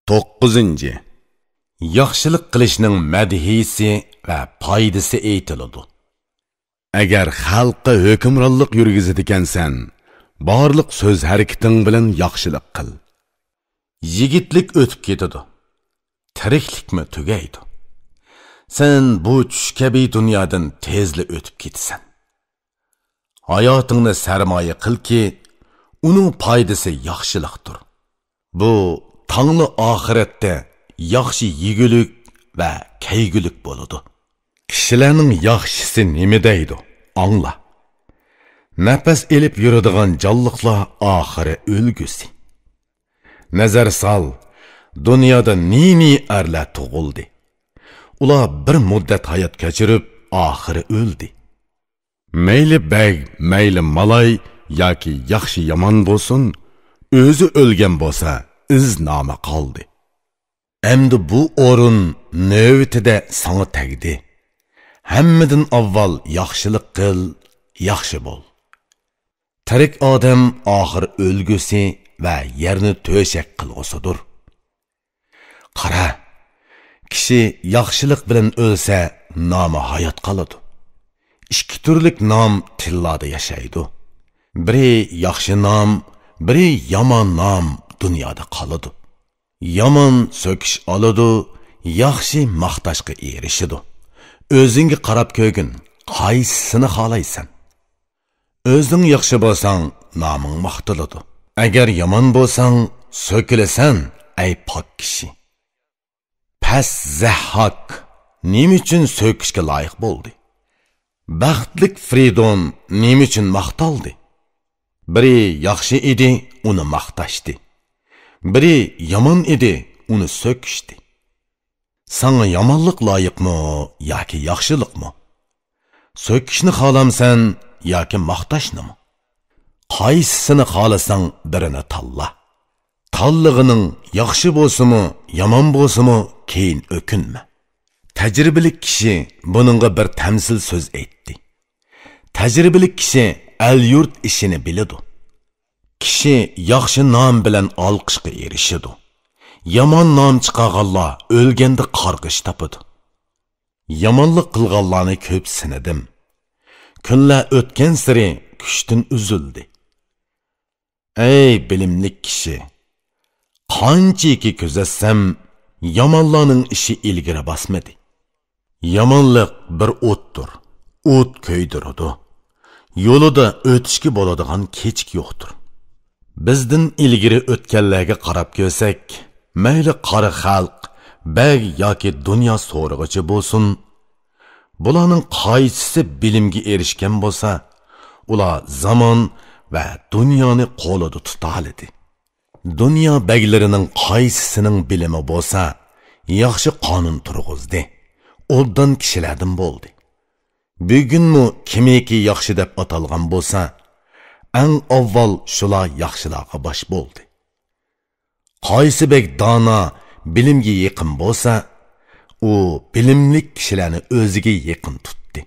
9. Yaxshilik qilishning madhiysi va foydasi aytiladi. Agar xalqqa hukmronlik yurgizadigansan, barliq so'z harakating bilan yaxshilik qil. Yigitlik o'tib ketadi. Tiriklikmi tugaydi. Sen bu tush kabi dunyodan tezli o'tib ketasan. Hayotingni sarmoya qilki, uning foydasi yaxshilikdir. Bu tangli oxiratda yaxshi yegulik va kaygulik bo'ladi. Kishilarning yaxshisi nima deydi? Angla. Nafas elib yuradigan jonliqlar oxiri o'lgusi. Nazar sol, dunyoda ni arlar tug'ildi. Ular bir muddat hayot kechirib, oxiri o'ldi. Mayli bag, mayli malay yoki yaxshi yomon bo'lsin, o'zi o'lgan bo'lsa, iz nomi qoldi. Endi bu o'rin navbatida sana tegdi. Hammadan avval yaxshilik qil, yaxshi bo'l. Tirik odam oxir o'lgusi va yerni to'shak qilg'usidir. Qara, kishi yaxshilik bilan o'lsa, nomi hayot qoladi. Ikki turlik nom tillarda yashaydi. Biri yaxshi nom, biri yomon nom dunyoda qoladi. Yomon so'kish oladi, yaxshi maqtashga erishidi. O'zingga qarab ko'gin, qaysisini xohlaysan? O'zing yaxshi bo'lsang, noming maqtaladi. Agar yomon bo'lsang, so'kilasan, ay pok kishi. Pas Zahhak nima uchun so'kishga loyiq bo'ldi? Baxtlik Fridon nima uchun maqtaldi? Biri yaxshi edi, uni maqtashdi. Biri yomon edi, uni so'kishdi. Sana yomonlik loyiqmi yoki yaxshilikmi? So'kishni xohlamsan yoki maqtashnimi? Qaysisini xohlasang birini tanla. Tanlig'ining yaxshi bo'lsa-mi, yomon bo'lsa-mi, keyin o'kinma. Tajribali kishi buningga bir tamsil so'z aytdi. Tajribali kishi el-yurt ishini biladi. Kishi yaxshi nom bilan olqishga erishadi. Yomon nom chiqarganlar o'lganda qarg'ish topadi. Yomonlik qilganlarni ko'p sinadim. Kunlar o'tgan sari kuchdan uzildi. Ey bilimli kishi, qanchaki kuzatsam, yomonlarning ishi ilgari bosmadi. Yomonlik bir o'tdir. O't ko'ydiradi. Yo'lida o'tishga bo'ladigan kechik yo'qdir. Bizdan ilgari o'tganlarga qarab ko'rsak, mayli qari xalq, bag yoki dunyo so'rig'ichi bo'lsin, bularning qaysisi bilimga erishgan bo'lsa, ular zamon va dunyoni qo'lida tutaladi. Dunyo baglarining qaysisining bilimi bo'lsa, yaxshi qonun turg'izdi. Oddan kishilardan bo'ldi. Bugunmi kimiki yaxshi deb atalgan bo'lsa, eng avval shular yaxshilarga bosh bo'ldi. Qaysi bek dona bilimga yaqin bo'lsa, u bilimli kishilarni o'ziga yaqin tutdi.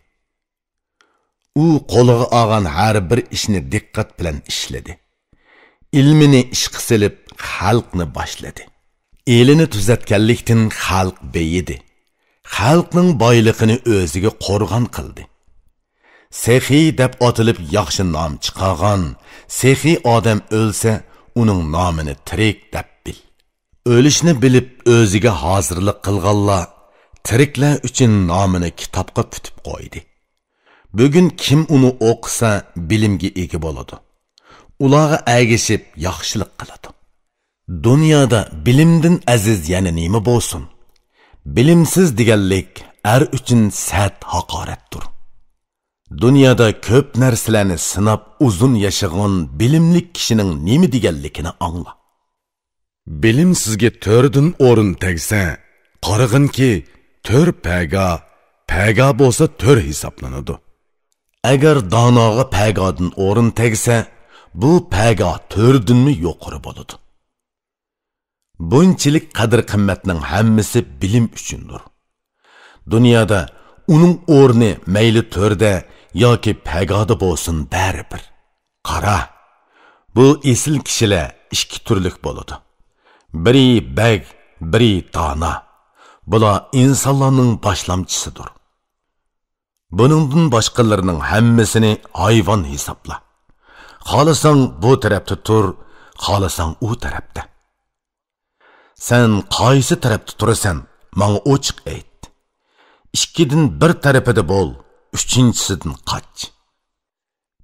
U qo'liga olgan har bir ishni diqqat bilan ishladi. Ilmini ishqa silib xalqni boshladi. Elini tuzatganlikdan xalq beyidi. Xalqning boyligini o'ziga qo'rg'on qildi. Sexiy deb otilib yaxshi nom chiqargan, sexiy odam o'lsa, uning nomini tirik deb bil. O'lishni bilib o'ziga hozirlik qilganlar tiriklar uchun nomini kitobga putib qo'ydi. Bugun kim uni o'qisa bilimga ega bo'ladi. Ularga agishib yaxshilik qiladi. Dunyoda bilimdan aziz yana nima bo'lsin? Bilimsiz deganlik er uchun sat haqoratdir. Dunyoda ko'p narsalarni sinab uzun yashagan bilimli kishining nima deganligini angla. Bilim sizga 4dan o'rin tegsa, qarag'inki 4 paga bo'lsa 4 hisoblanadi. Agar donoga pagadan o'rin tegsa, bu paga 4danmi yuqori bo'ladi. Bunchilik qadr-qimmatning hammasi bilim uchundir. Dunyoda uning o'rni mayli 4da yoki pagada bo'lsin baribir. Qara, bu esil kishilar ikki turlik bo'ladi. Biri bag, biri dana. Bular insonlarning boshlamchisidir. Buningdan boshqalarning hammasini hayvon hisobla. Xohlasang bu tarafda tur, xohlasang u tarafda. Sen qaysi tarafda turasan, menga ochiq ayt. Ikkidan bir tarafida bo'l, uchinchisidan qoch.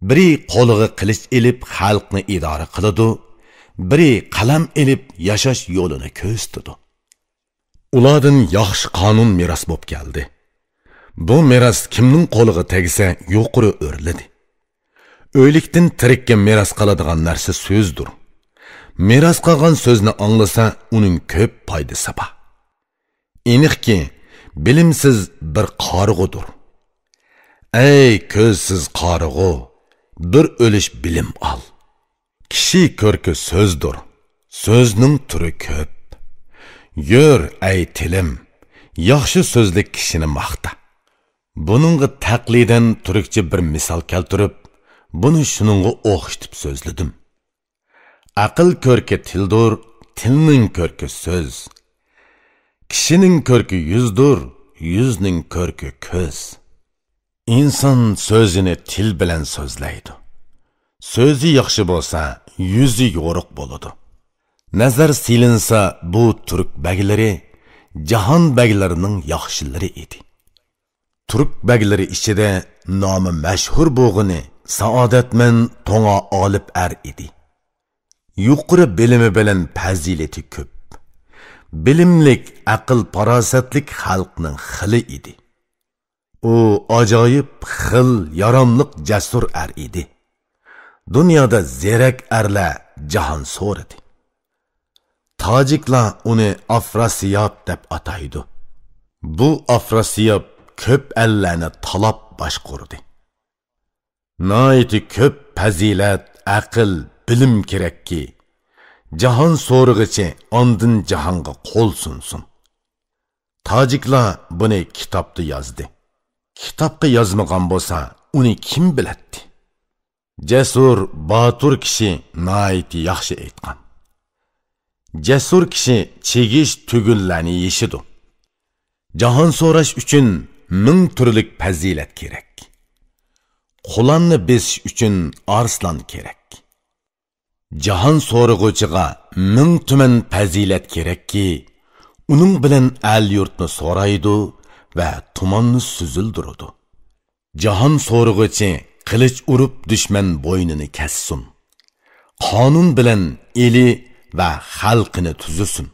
Biri qo'liga qilich elib xalqni idora qiladi, biri qalam elib yashash yo'lini ko'ztadi. Ulardan yaxshi qonun meros bo'lib keldi. Bu meros kimning qo'liga tegsa, yuqori o'rladi. O'likdan tirikka meros qiladigan narsa so'zdir. Meros qolgan so'zni anglasa, uning ko'p foydasi bor. Aniqki, bilimsiz bir qarg'udir. Ey ko'zsiz qarg'u, bir o'lish bilim ol. Kishi ko'rki so'zdir. So'zning turi ko'p. Yur ey tilim, yaxshi so'zlik kishini maqta. Buningga taqlidan turkcha bir misol keltirib, buni shuningga o'xshatib so'zladim. Aql ko'rki tildir, tilning ko'rki so'z. Kishining ko'rki yuzdir, yuzning ko'rki ko'z. İnsan so'zini til bilan so'zlaydi. So'zi yaxshi bo'lsa, yuzi yo'riq bo'ladi. Nazar silinsa, bu turk baglari jahon baglarining yaxshilari edi. Turk baglari ichida nomi mashhur bo'lg'ini Saodatman To'ng'a olib edi. Yuqori bilimi bilan fazilati ko'p. Bilimlik, aql farosatlik xalqning xili edi. U ajoyib xil, yaramliq, jasur edi. Dunyoda zerak arlar jahon so'radi. Tojiklar uni Afrasiyab deb ataydi. Bu Afrasiyab ko'p ellarni talab boshqurdi. Noiti ko'p fazilat, aql, bilim kerakki, jahon so'rig'ichi ondin jahonga qo'l sunsin. Tojiklar buni kitobda yozdi. Kitobga yozmagan bo'lsa, uni kim biladi? Jasur, botur kishi noiti yaxshi aytgan. Jasur kishi chegish tugullarni yeshidu. Jahon so'rash uchun ming turlik fazilat kerak. Qulonni besish uchun arslon kerak. Jahon so'rig'uchiga ming tuman fazilat kerakki, uning bilan al yurtni so'raydi va tumanni suzildiradi. Jahon so'rig'uchi qilich urib dushman bo'ynini kessin. Qonun bilan eli va xalqini tuzusin.